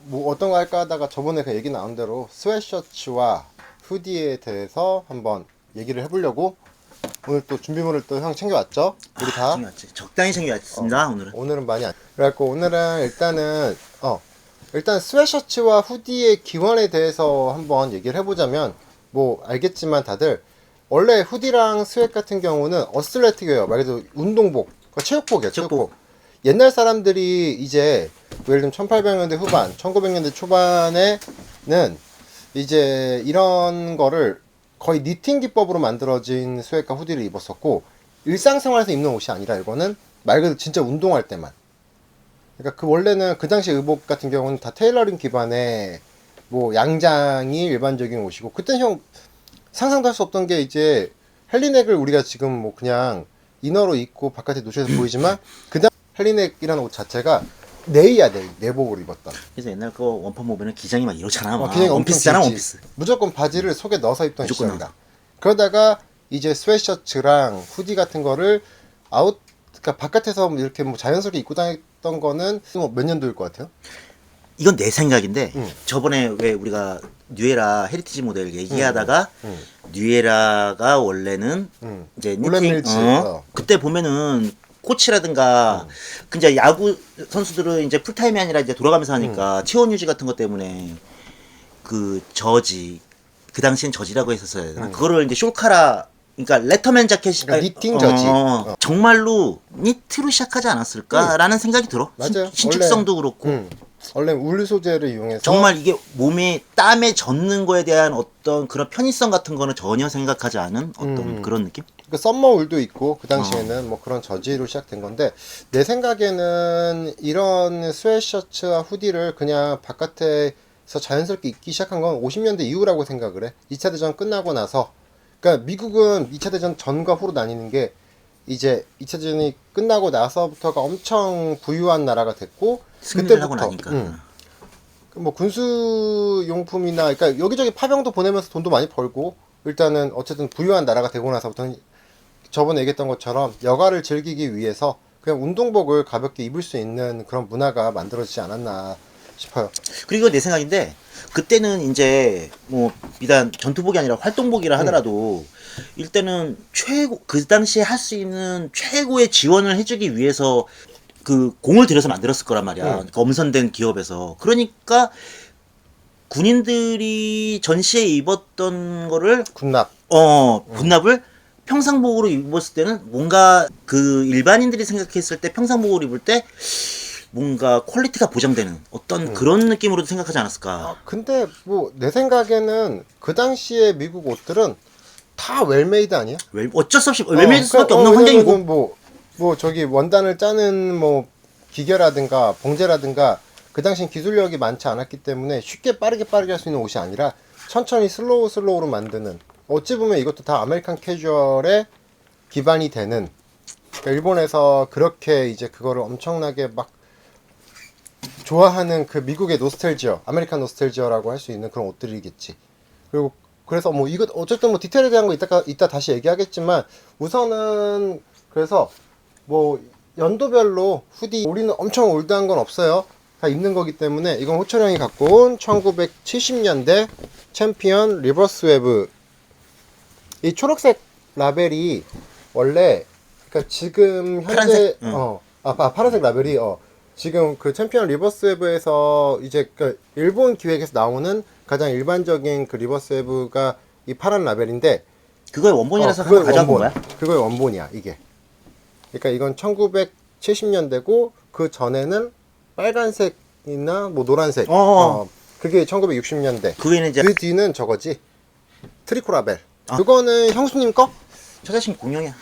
뭐 어떤 거 할까 하다가 저번에 그 얘기 나온 대로 스웨셔츠와 후디에 대해서 한번 얘기를 해보려고 오늘 또 준비물을 또 형 챙겨왔죠? 우리 다. 챙겨왔지. 적당히 챙겨왔습니다. 오늘은. 오늘은 많이 안. 그래갖고 오늘은 일단은 일단 스웨셔츠와 후디의 기원에 대해서 한번 얘기를 해보자면 뭐 알겠지만 다들 원래 후디랑 스웨트 같은 경우는 어슬레틱웨어 말 그대로 운동복, 그러니까 체육복이야 체육복. 옛날 사람들이 이제 예를 들면 1800년대 후반, 1900년대 초반에는 이제 이런 거를 거의 니팅 기법으로 만들어진 스웨트과 후디를 입었었고 일상생활에서 입는 옷이 아니라 이거는 말 그대로 진짜 운동할 때만. 그러니까 그 원래는 그 당시 의복 같은 경우는 다 테일러링 기반의 뭐 양장이 일반적인 옷이고 그땐 형 상상도 할 수 없던 게 이제 헬리넥을 우리가 지금 뭐 그냥 이너로 입고 바깥에 노출해서 보이지만 그다음 헬리넥이라는 옷 자체가 네이야 내복으로 입었던. 그래서 옛날 거 원판 보면은 기장이 막 이렇잖아. 막. 기장이 원피스잖아, 엄청 원피스. 무조건 바지를 속에 넣어서 입던 무조건 시절이다. 그러다가 이제 스웨셔츠랑 후디 같은 거를 그러니까 바깥에서 이렇게 뭐 자연스럽게 입고 다녔던 거는 뭐 몇 년도일 것 같아요? 이건 내 생각인데 저번에 왜 우리가 뉴에라 헤리티지 모델 얘기하다가 뉴에라가 원래는 이제 울렌밀츠. 그때 보면은 코치라든가 근데 야구 선수들은 이제 풀타임이 아니라 이제 돌아가면서 하니까 체온 유지 같은 것 때문에 그 저지 그 당시엔 저지라고 했었어야 되나 그거를 이제 숄카라 그러니까 레터맨 자켓이 그러니까 니팅 저지. 정말로 니트로 시작하지 않았을까라는 생각이 들어. 맞아요. 신축성도 그렇고 원래 울 소재를 이용해서 정말 이게 몸에 땀에 젖는 거에 대한 어떤 그런 편의성 같은 거는 전혀 생각하지 않은 어떤 그런 느낌? 그 썸머 울도 있고 그 당시에는 뭐 그런 저지로 시작된 건데 내 생각에는 이런 스웨셔츠와 후디를 그냥 바깥에서 자연스럽게 입기 시작한 건 50년대 이후라고 생각을 해. 2차 대전 끝나고 나서 그러니까 미국은 2차 대전 전과 후로 나뉘는 게 이제 2차 대전이 끝나고 나서부터가 엄청 부유한 나라가 됐고 승리를 하고 나니까 뭐 군수용품이나 그러니까 여기저기 파병도 보내면서 돈도 많이 벌고 일단은 어쨌든 부유한 나라가 되고 나서부터는 저번에 얘기했던 것처럼 여가를 즐기기 위해서 그냥 운동복을 가볍게 입을 수 있는 그런 문화가 만들어지지 않았나 싶어요. 그리고 내 생각인데 그때는 이제 뭐 비단 전투복이 아니라 활동복이라 하더라도 일단은 최고 그 당시에 할 수 있는 최고의 지원을 해주기 위해서 그 공을 들여서 만들었을 거란 말이야. 검선된 기업에서. 그러니까 군인들이 전시에 입었던 거를 군납. 군납을 평상복으로 입었을 때는 뭔가 그 일반인들이 생각했을 때 평상복으로 입을 때 뭔가 퀄리티가 보장되는 어떤 그런 느낌으로도 생각하지 않았을까. 근데 뭐 내 생각에는 그 당시에 미국 옷들은 다 웰메이드 아니야? 어쩔 수 없이 웰메이드 수밖에 없는 환경이고 왜냐면은 뭐 저기 원단을 짜는 뭐 기계라든가 봉제라든가 그 당시엔 기술력이 많지 않았기 때문에 쉽게 빠르게 할 수 있는 옷이 아니라 천천히 슬로우로 만드는 어찌 보면 이것도 다 아메리칸 캐주얼의 기반이 되는 그러니까 일본에서 그렇게 이제 그거를 엄청나게 막 좋아하는 그 미국의 노스텔지어 아메리칸 노스텔지어라고 할 수 있는 그런 옷들이겠지. 그리고 그래서 뭐 이거 어쨌든 뭐 디테일에 대한 거 이따 다시 얘기하겠지만 우선은 그래서 뭐 연도별로 후디 우리는 엄청 올드한 건 없어요. 다 입는 거기 때문에 이건 호철 형이 갖고 온 1970년대 챔피언 리버스 웨브. 이 초록색 라벨이 원래 그러니까 지금 현재 파란색? 파란색 라벨이 지금 그 챔피언 리버스 웨브에서 이제 그 일본 기획에서 나오는 가장 일반적인 그 리버스 웨브가 이 파란 라벨인데 그거의 원본이라서 그거의 가져온 원본. 거야? 그거의 원본이야 이게. 그러니까 이건 1970년대고 그 전에는 빨간색이나 뭐 노란색. 그게 1960년대. 그게는 이제 그 뒤는 저거지. 트리코 라벨. 그거는 형수님 거? 저 자신 공룡이야.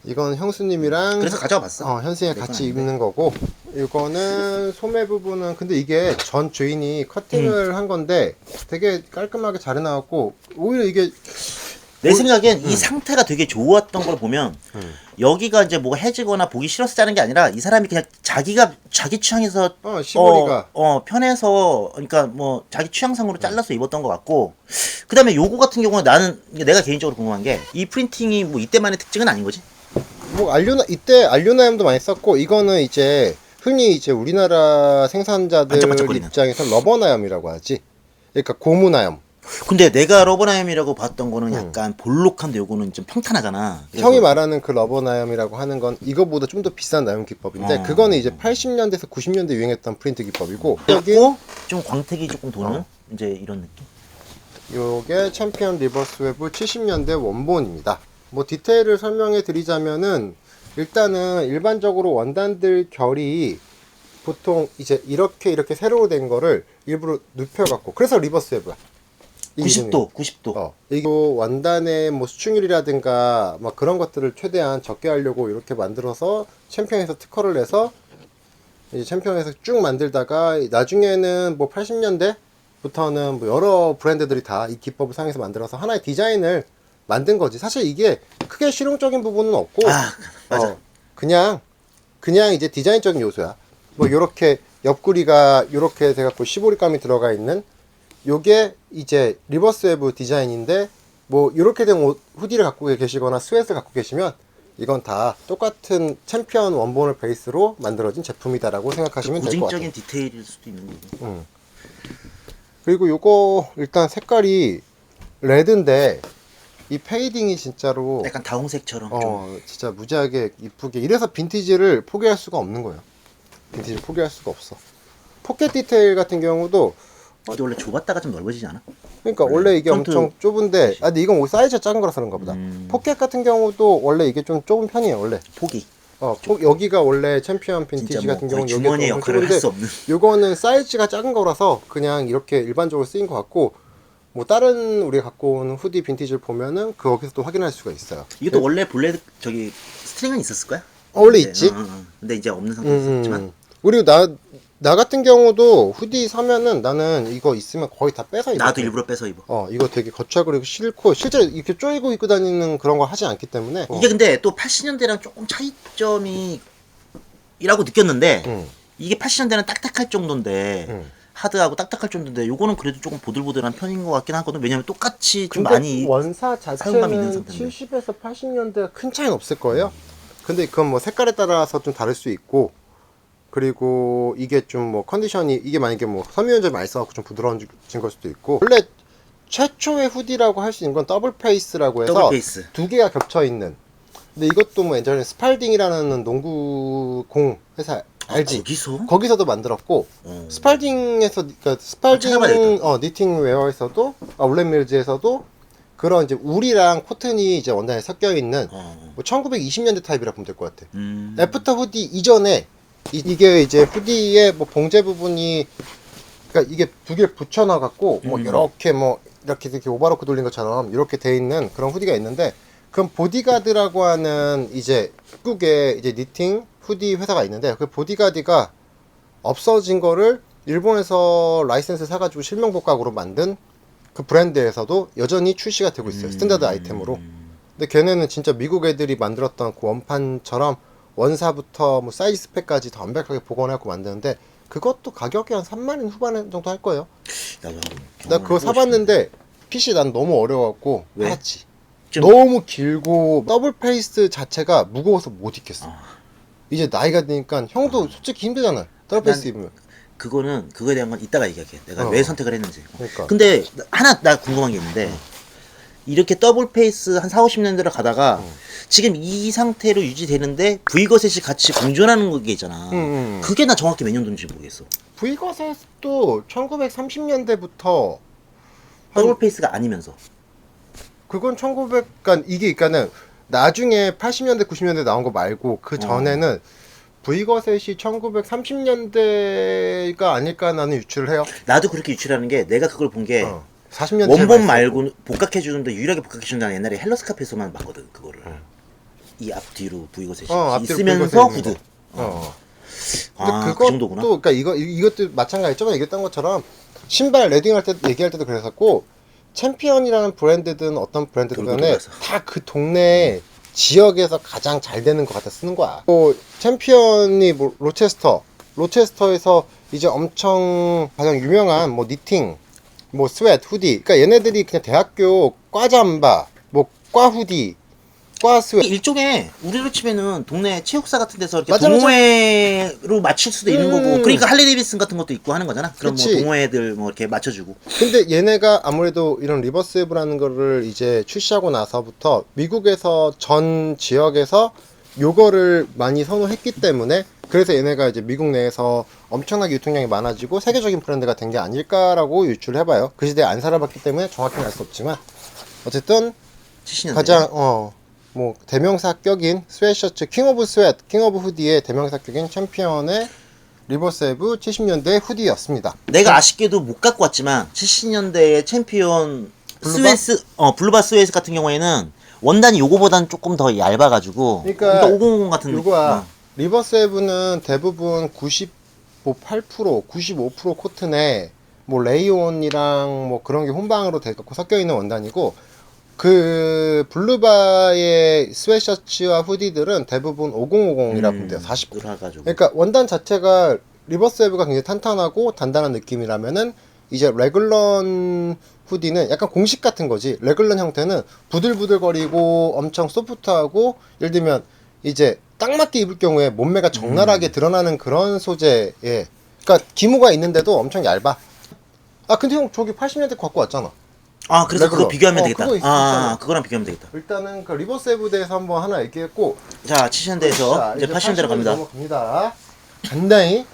이건 형수님이랑 그래서 가져와 봤어. 현수이랑 같이 입는 거고 이거는 소매 부분은 근데 이게 전 주인이 커팅을 한 건데 되게 깔끔하게 잘 해나왔고 오히려 이게 내 생각엔 이 상태가 되게 좋았던 걸 보면 여기가 이제 뭐가 해지거나 보기 싫어서 자는 게 아니라 이 사람이 그냥 자기 취향에서 시보리가 편해서 그러니까 뭐 자기 취향상으로 잘라서 입었던 것 같고 그다음에 요거 같은 경우는 나는 내가 개인적으로 궁금한 게 이 프린팅이 뭐 이때만의 특징은 아닌 거지? 뭐 이때 알류나임도 많이 썼고 이거는 이제 흔히 이제 우리나라 생산자들 반짝반짝거리는. 입장에서 러버나염이라고 하지. 그러니까 고무나염. 근데 내가 러버나임이라고 봤던 거는 약간 볼록한데 요거는 좀 평탄하잖아. 그래서 형이 말하는 그 러버나염이라고 하는 건 이거보다 좀 더 비싼 나염 기법인데 그거는 이제 80년대에서 90년대 유행했던 프린트 기법이고 여기 그리고 좀 광택이 조금 도는 이제 이런 느낌. 요게 챔피언 리버스 웨브 70년대 원본입니다. 뭐 디테일을 설명해 드리자면은 일단은 일반적으로 원단들 결이 보통 이제 이렇게 세로로 된 거를 일부러 눕혀갖고 그래서 리버스 웨브야. 이 이름이. 90도. 이거 원단의 뭐 수축률이라든가 막 그런 것들을 최대한 적게 하려고 이렇게 만들어서 챔피언에서 특허를 내서 이제 챔피언에서 쭉 만들다가 나중에는 뭐 80년대부터는 뭐 여러 브랜드들이 다 이 기법을 사용해서 만들어서 하나의 디자인을 만든 거지. 사실 이게 크게 실용적인 부분은 없고 아, 맞아. 그냥 이제 디자인적인 요소야. 뭐 요렇게 옆구리가 요렇게 돼갖고 시보리감이 들어가 있는 요게 이제 리버스 웨브 디자인인데 뭐 이렇게 된 옷, 후디를 갖고 계시거나 스웨트를 갖고 계시면 이건 다 똑같은 챔피언 원본을 베이스로 만들어진 제품이다라고 생각하시면 될 것 같아요. 고증적인 디테일일 수도 있는 거고. 그리고 요거 일단 색깔이 레드인데 이 페이딩이 진짜로 약간 다홍색처럼 좀. 진짜 무지하게 이쁘게 이래서 빈티지를 포기할 수가 없는 거예요. 빈티지를 포기할 수가 없어. 포켓 디테일 같은 경우도 근데 원래 좁았다가 좀 넓어지지 않아? 그러니까 원래 이게 프론트 엄청 좁은데 근데 이건 옷 사이즈가 작은 거라서 그런가 보다. 포켓 같은 경우도 원래 이게 좀 좁은 편이에요 원래. 폭이. 여기가 원래 챔피언 빈티지 진짜 뭐 같은 거의 경우는 주머니의 여기가 역할을 할 수 없는. 요거는 사이즈가 작은 거라서 그냥 이렇게 일반적으로 쓰인 것 같고 뭐 다른 우리가 갖고 온 후디 빈티지를 보면은 거기서 또 확인할 수가 있어요. 이것도 원래 본래 저기 스트링은 있었을 거야? 원래 근데, 있지. 근데 이제 없는 상태에 있었지만. 그리고 나 같은 경우도 후디 사면은 나는 이거 있으면 거의 다 빼서 입어. 나도 일부러 빼서 입어. 이거 되게 거치하고 그리고 싫고 실제로 이렇게 쪼이고 입고 다니는 그런 거 하지 않기 때문에 이게 근데 또 80년대랑 조금 차이점이 이라고 느꼈는데 이게 80년대는 딱딱할 정도인데 하드하고 딱딱할 정도인데 요거는 그래도 조금 보들보들한 편인 것 같긴 하거든. 왜냐면 똑같이 좀 근데 많이 원사 사용감이 있는 자체는 상태인데. 70에서 80년대 큰 차이는 없을 거예요. 근데 그건 뭐 색깔에 따라서 좀 다를 수 있고 그리고 이게 좀 뭐 컨디션이 이게 만약에 뭐 섬유유연제 많이 써갖고 좀 부드러워진 걸 수도 있고 원래 최초의 후디라고 할 수 있는 건 더블 페이스라고 해서 더블 페이스. 두 개가 겹쳐 있는. 근데 이것도 뭐 예전에 스팔딩이라는 농구 공 회사 알지? 거기서도 만들었고 스팔딩에서 그러니까 스팔딩 찾아봐야겠다. 니팅 웨어에서도 아울렛 밀즈에서도 그런 이제 울이랑 코튼이 이제 원단에 섞여 있는 뭐 1920년대 타입이라 보면 될 것 같아. 애프터 후디 이전에 이게 이제 후디의 뭐 봉제 부분이 그러니까 이게 두 개 붙여놔 갖고 뭐 이렇게 오버로크 돌린 것처럼 이렇게 돼 있는 그런 후디가 있는데 그럼 보디가드라고 하는 이제 한국에 이제 니팅 후디 회사가 있는데 그 보디가드가 없어진 거를 일본에서 라이센스 사가지고 실명복각으로 만든 그 브랜드에서도 여전히 출시가 되고 있어요. 스탠다드 아이템으로. 근데 걔네는 진짜 미국 애들이 만들었던 그 원판처럼 원사부터 뭐 사이즈 스펙까지 다 완벽하게 복원해갖고 만드는데 그것도 가격이 한 3만원 후반 정도 할 거예요. 나 그거 사봤는데 핏이 난 너무 어려워갖고 왜? 팔았지. 너무 길고 더블 페이스 자체가 무거워서 못 입겠어. 이제 나이가 드니까 형도 솔직히 힘들잖아. 더블 페이스 입으면. 그거에 대한 건 이따가 얘기할게. 내가 왜 선택을 했는지. 그러니까. 근데 하나 나 궁금한 게 있는데 이렇게 더블 페이스 한 4, 50년대로 가다가 지금 이 상태로 유지되는데 V거셋이 같이 공존하는 게 있잖아. 그게 나 정확히 몇 년도인지 모르겠어. V거셋도 1930년대부터 더블 페이스가 아니면서. 그건 1900, 이게 그러니까는 나중에 80년대, 90년대 나온 거 말고 그 전에는 V거셋이 1930년대가 아닐까 나는 유추를 해요. 나도 그렇게 유출하는 게 내가 그걸 본 게 40년대 원본 말고 복각해주는데 유일하게 복각해주는 옛날에 헬로스카페에서만 봤거든 그거를. 이 앞뒤로 V거셋이 앞뒤로 있으면서 V거셋 있는 후드. 근데 그 그것도 정도구나. 그러니까 이것도 마찬가지 저번에 얘기했던 것처럼 신발 레딩할 때 얘기할 때도 그랬었고 챔피언이라는 브랜드든 어떤 브랜드든 간에 다 그 동네 지역에서 가장 잘 되는 것 같아 쓰는 거야. 뭐 챔피언이 뭐 로체스터에서 이제 엄청 가장 유명한 뭐 니팅, 뭐 스웨트, 후디. 그러니까 얘네들이 그냥 대학교 과잠바, 뭐 과 후디 과 스웨 일종의 우리로 치면은 동네 체육사 같은 데서 이렇게 맞아, 맞아. 동호회로 맞출 수도 있는 거고. 그러니까 할리 데이비슨 같은 것도 있고 하는 거잖아. 그럼 뭐 그치. 동호회들 뭐 이렇게 맞춰주고. 근데 얘네가 아무래도 이런 리버스 웨브라는 거를 이제 출시하고 나서부터 미국에서 전 지역에서 요거를 많이 선호했기 때문에 그래서 얘네가 이제 미국 내에서 엄청나게 유통량이 많아지고 세계적인 브랜드가 된 게 아닐까라고 유추를 해봐요. 그 시대에 안 살아봤기 때문에 정확히는 알 수 없지만 어쨌든 70년대. 가장 뭐 대명사격인 스웨셔츠 킹 오브 스웨트, 킹 오브 후디의 대명사격인 챔피언의 리버스 웨브 70년대 후디였습니다. 내가 아쉽게도 못 갖고 왔지만 70년대의 챔피언 블루바? 블루바 스웨이스 같은 경우에는 원단이 요거보단 조금 더 얇아가지고 그러니까 500 같은 요거야. 리버스 웨브는 대부분 98%, 95% 코튼에 뭐 레이온이랑 뭐 그런 게 혼방으로 돼갖고 섞여 있는 원단이고 그 블루바의 스웨셔츠와 후디들은 대부분 5050이라 보면 돼요. 40%. 그래가지고 그러니까 원단 자체가 리버스 웨브가 굉장히 탄탄하고 단단한 느낌이라면은 이제 레글런 후디는 약간 공식 같은 거지. 레글런 형태는 부들부들거리고 엄청 소프트하고 예를 들면 이제 딱 맞게 입을 경우에 몸매가 적나라하게 드러나는 그런 소재에 그러니까 기모가 있는데도 엄청 얇아. 아 근데 형 저기 80년대 갖고 왔잖아. 아 그래서 그거 레귤러. 비교하면 되겠다. 그거 있잖아. 그거랑 비교하면 되겠다. 일단은 그 리버스 웨브에 대해서 한번 하나 얘기했고 자 70년대에서 자, 이제 80년대로 갑니다. 넘어갑니다. 간단히